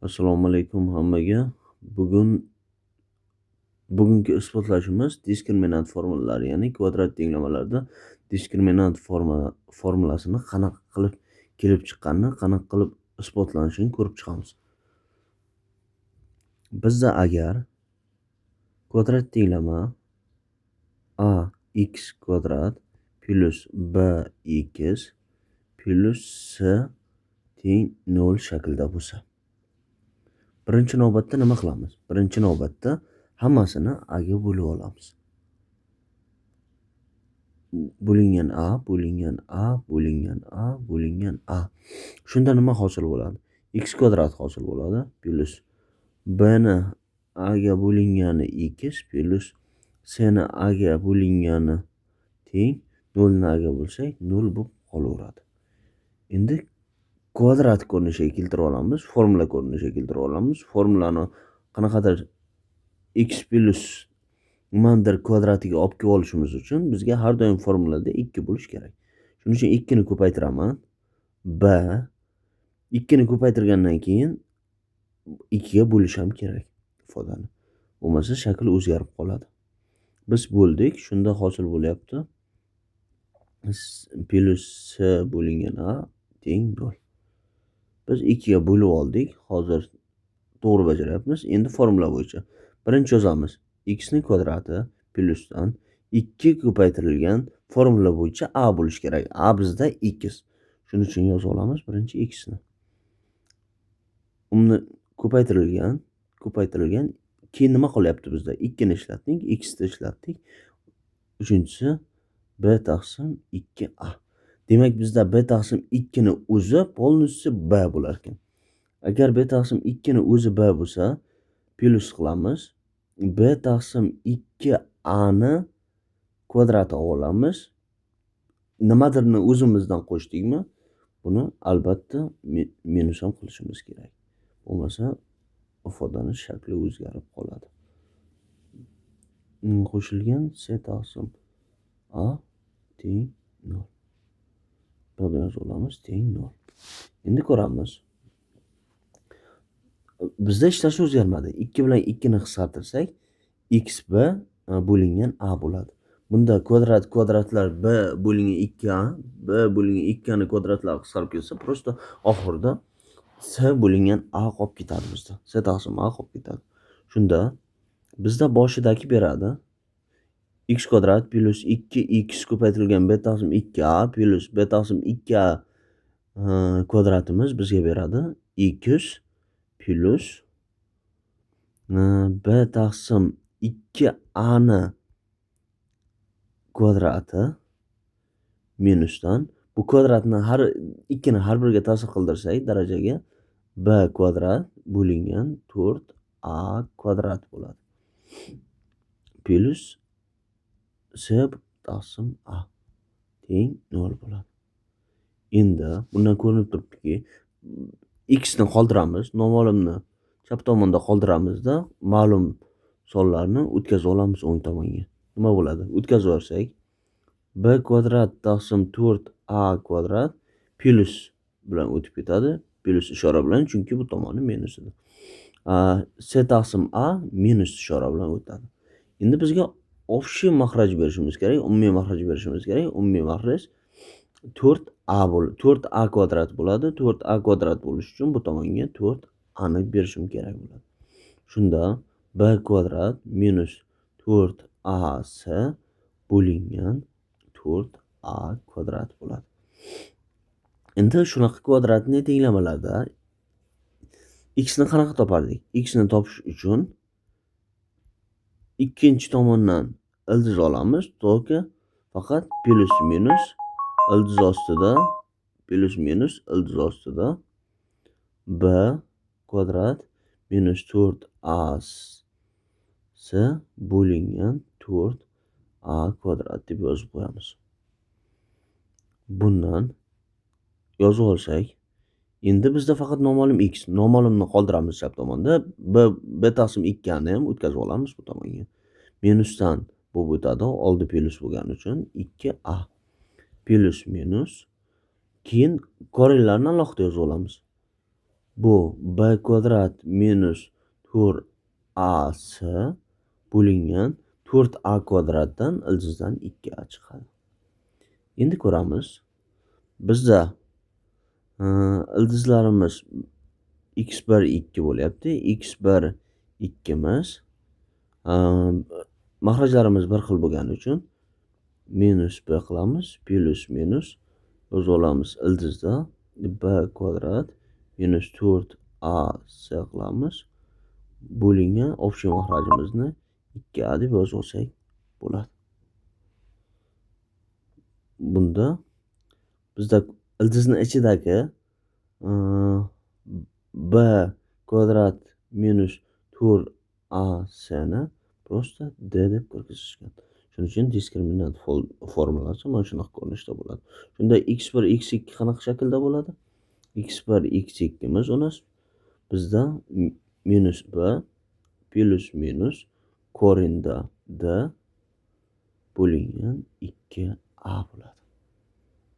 Assalomu alaykum hammaga. Bugungi isbotlashimiz diskriminant formulalar, ya'ni kvadrat tenglamalarda diskriminant formulasini qanaqa qilib kelib chiqqanini, qanaqa qilib isbotlanishini ko'rib chiqamiz. Bizda agar kvadrat tenglama ax kvadrat plus bx plus c teng 0 shaklda bo'lsa, birinchi navbatda nima qilamiz? Birinchi navbatda hammasini a ga bo'lib olamiz. Bo'lingan a bo'lingan a bo'lingan a bo'lingan a. Shunda nima hosil bo'ladi? X kvadrat hosil bo'ladi plus b ni a ga bo'lingani x plus c ni a ga bo'lingani teng 0 ni a ga bo'lsak 0 bo'lib qolaveradi. Endi kvadrat ko'rinishiga keltirib olamiz, formula ko'rinishiga keltirib olamiz. Formulani qanaqadir x plus nimadir kvadratiga olib kelib olishimiz uchun bizga har doim formulada 2 bo'lish kerak. Shuning uchun 2 ni ko'paytiraman. B 2 ni ko'paytirgandan keyin 2 ga bo'lish ham kerak ifodani. Bo'lmasa shakl o'zgarib qoladi. Biz bo'ldik, shunda hosil bo'lyapti. Plus c bo'lingan a teng 0. Biz 2 ga bo'lib oldik. Hozir to'g'ri bajaryapmiz. Endi formula bo'yicha birinchi yozamiz. X ni kvadrati plusdan 2 ko'paytirilgan formula bo'yicha a bo'lish kerak. A bizda x. Shuning uchun yozib olamiz birinchi x ni. Uni ko'paytirilgan keyin nima qolyapti bizda? 2 ni ishlatdik, x ni ishlatdik. Uchinchisi b taqsim 2a. Demak bizda b taqsim 2 ni o'zi polностью b bo'lar ekan. Agar b taqsim 2 ni o'zi b bo'lsa, plus qilamiz. B taqsim 2a ni kvadrati olamiz. Nimadirni o'zimizdan qo'shdikmi? Buni albatta minus ham qilishimiz kerak. Bo'lmasa ifodani shakli o'zgarib qoladi. Qo'shilgan c taqsim a teng 0. Buni yozib olamiz teng 0. Endi ko'ramiz. Bizda hech narsa o'zgarmadi. 2 bilan 2 ni qisqartirsak, xb bo'lingan a bo'ladi. Bunda kvadratlar b bo'lingan 2a, b bo'lingan 2a ni kvadratlari qisqarib ketsa, prosta oxirida c bo'lingan a qolib ketadi bizda. C taqsim a qolib ketadi. Shunda bizda boshidagi beradi. X kvadrat plus 2x ko'paytirilgan b taqsim 2a plus b taqsim 2a kvadratimiz bizga beradi. X plus b taqsim 2a ni kvadrati minusdan bu kvadratni har 2 ni har biriga ta'sir qildirsak darajaga b kvadrat bo'lingan 4a kvadrat bo'ladi. Plus c taqsim a teng 0 bo'ladi. Endi bundan ko'rinib turibdiki, x ni qoldiramiz, noma'lumni chap tomonda qoldiramizda, ma'lum sonlarni o'tkazib olamiz o'ng tomonga. Nima bo'ladi? O'tkazib olsak, b kvadrat taqsim 4a kvadrat plus bilan o'tib ketadi. Plus ishora bilan, chunki bu tomoni minus edi. C taqsim a minus ishora bilan o'tadi. Endi bizga общий makhraj berishimiz kerak, umumiy makhraj berishimiz kerak. Umumiy makhraj 4a kvadrat bo'ladi. 4a kvadrat bo'lish uchun bu tomonga 4a ni berishim kerak bo'ladi. Shunda b kvadrat minus 4ac bo'lingan 4a kvadrat bo'ladi. Endi shunaqa kvadratli tenglamalarda x ni qanaqa topardik? X ni topish uchun ikkinchi tomondan ildiz olamiz, to'g'ri? Faqat plus minus ildiz ostida b kvadrat minus 4ac bo'lingan 4a kvadrat deb yozib qo'yamiz. Bundan yozib olsak, endi bizda faqat noma'lum x, noma'lumni qoldiramiz chap tomonda. b taqsim 2 ni ham o'tkazib olamiz bu tomonga. Minusdan bu o'tadi, oldi plus bo'lgani uchun 2a plus minus. Keyin korrellarni alohida yozib olamiz. Bu b kvadrat minus 4ac bo'lingan 4a kvadratdan ildizdan 2a chiqadi. Endi ko'ramiz. Bizda ildizlarimiz x1 2 bo'lyapti. x1 2miz mahrajlarimiz bir xil bo'lgani uchun minus b qilamiz, plus minus yozib olamiz. Ildizda b kvadrat minus 4ac qilamiz. Bo'lingan общий mahrajimizni 2a deb yozib olsak bo'ladi. Bunda bizda ildizni ichidagi b kvadrat minus 4ac ni просто d deb kirgizishgan. Shuning uchun diskriminant formulasi mana shunaqa ko'rinishda bo'ladi. Shunda x1 x2 qanaqa shaklda bo'ladi? x1 x2miz bizda minus b plus minus korinda d bo'lingan 2a bo'ladi.